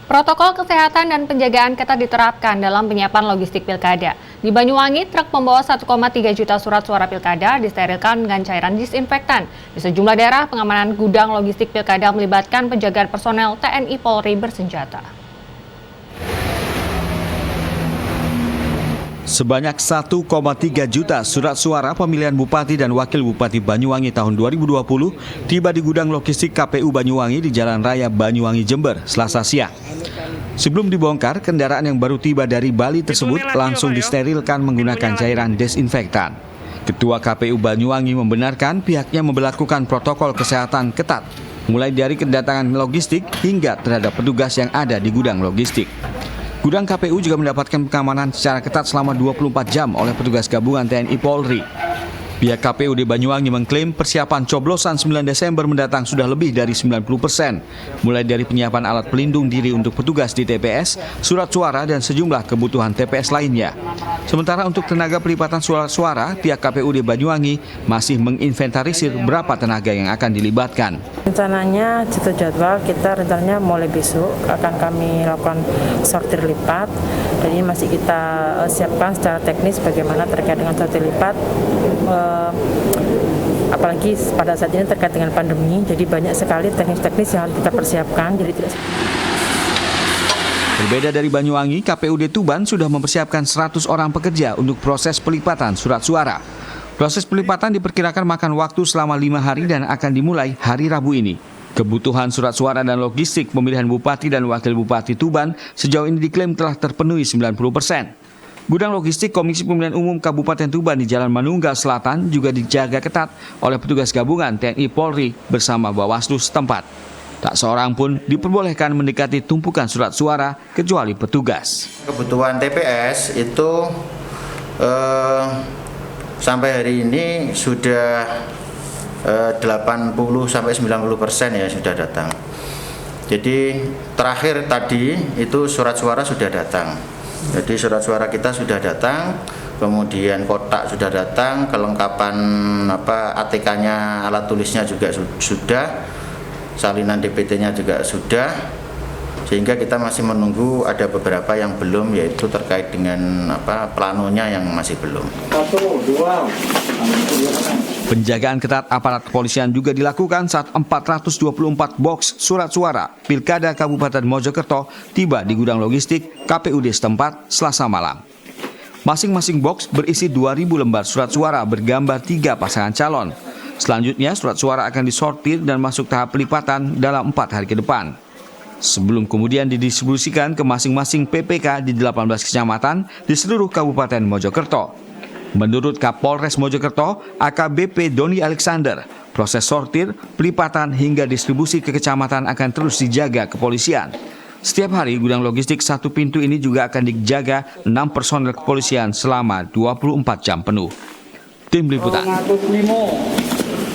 Protokol kesehatan dan penjagaan ketat diterapkan dalam penyiapan logistik pilkada. Di Banyuwangi, truk pembawa 1,3 juta surat suara pilkada disterilkan dengan cairan disinfektan. Di sejumlah daerah, pengamanan gudang logistik pilkada melibatkan penjagaan personel TNI Polri bersenjata. Sebanyak 1,3 juta surat suara pemilihan Bupati dan Wakil Bupati Banyuwangi tahun 2020 tiba di gudang logistik KPU Banyuwangi di Jalan Raya Banyuwangi, Jember, Selasa siang. Sebelum dibongkar, kendaraan yang baru tiba dari Bali tersebut langsung disterilkan menggunakan cairan desinfektan. Ketua KPU Banyuwangi membenarkan pihaknya memberlakukan protokol kesehatan ketat, mulai dari kedatangan logistik hingga terhadap petugas yang ada di gudang logistik. Gudang KPU juga mendapatkan pengamanan secara ketat selama 24 jam oleh petugas gabungan TNI Polri. Pihak KPUD Banyuwangi mengklaim persiapan coblosan 9 Desember mendatang sudah lebih dari 90%, mulai dari penyiapan alat pelindung diri untuk petugas di TPS, surat suara, dan sejumlah kebutuhan TPS lainnya. Sementara untuk tenaga pelipatan surat suara, pihak KPUD Banyuwangi masih menginventarisir berapa tenaga yang akan dilibatkan. Rencananya jadwal kita rencananya mulai besok akan kami lakukan sortir lipat. Jadi masih kita siapkan secara teknis bagaimana terkait dengan sortir lipat. Apalagi pada saat ini terkait dengan pandemi, jadi banyak sekali teknis-teknis yang harus kita persiapkan. Jadi tidak. Berbeda dari Banyuwangi, KPUD Tuban sudah mempersiapkan 100 orang pekerja untuk proses pelipatan surat suara. Proses pelipatan diperkirakan makan waktu selama 5 hari dan akan dimulai hari Rabu ini. Kebutuhan surat suara dan logistik pemilihan Bupati dan Wakil Bupati Tuban sejauh ini diklaim telah terpenuhi 90%. Gudang logistik Komisi Pemilihan Umum Kabupaten Tuban di Jalan Manunggal Selatan juga dijaga ketat oleh petugas gabungan TNI Polri bersama Bawaslu setempat. Tak seorang pun diperbolehkan mendekati tumpukan surat suara kecuali petugas. Kebutuhan TPS itu sampai hari ini sudah 80-90% ya sudah datang. Jadi terakhir tadi itu surat suara sudah datang. Jadi surat suara kita sudah datang, kemudian kotak sudah datang, kelengkapan ATK-nya, alat tulisnya juga sudah, salinan DPT-nya juga sudah, sehingga kita masih menunggu ada beberapa yang belum, yaitu terkait dengan planonya yang masih belum. 1, 2. Penjagaan ketat aparat kepolisian juga dilakukan saat 424 box surat suara Pilkada Kabupaten Mojokerto tiba di gudang logistik KPUD setempat Selasa malam. Masing-masing box berisi 2.000 lembar surat suara bergambar 3 pasangan calon. Selanjutnya surat suara akan disortir dan masuk tahap pelipatan dalam 4 hari ke depan. Sebelum kemudian didistribusikan ke masing-masing PPK di 18 kecamatan di seluruh Kabupaten Mojokerto. Menurut Kapolres Mojokerto, AKBP Doni Alexander, proses sortir, pelipatan hingga distribusi ke kecamatan akan terus dijaga kepolisian. Setiap hari gudang logistik satu pintu ini juga akan dijaga 6 personel kepolisian selama 24 jam penuh. Tim Liputan.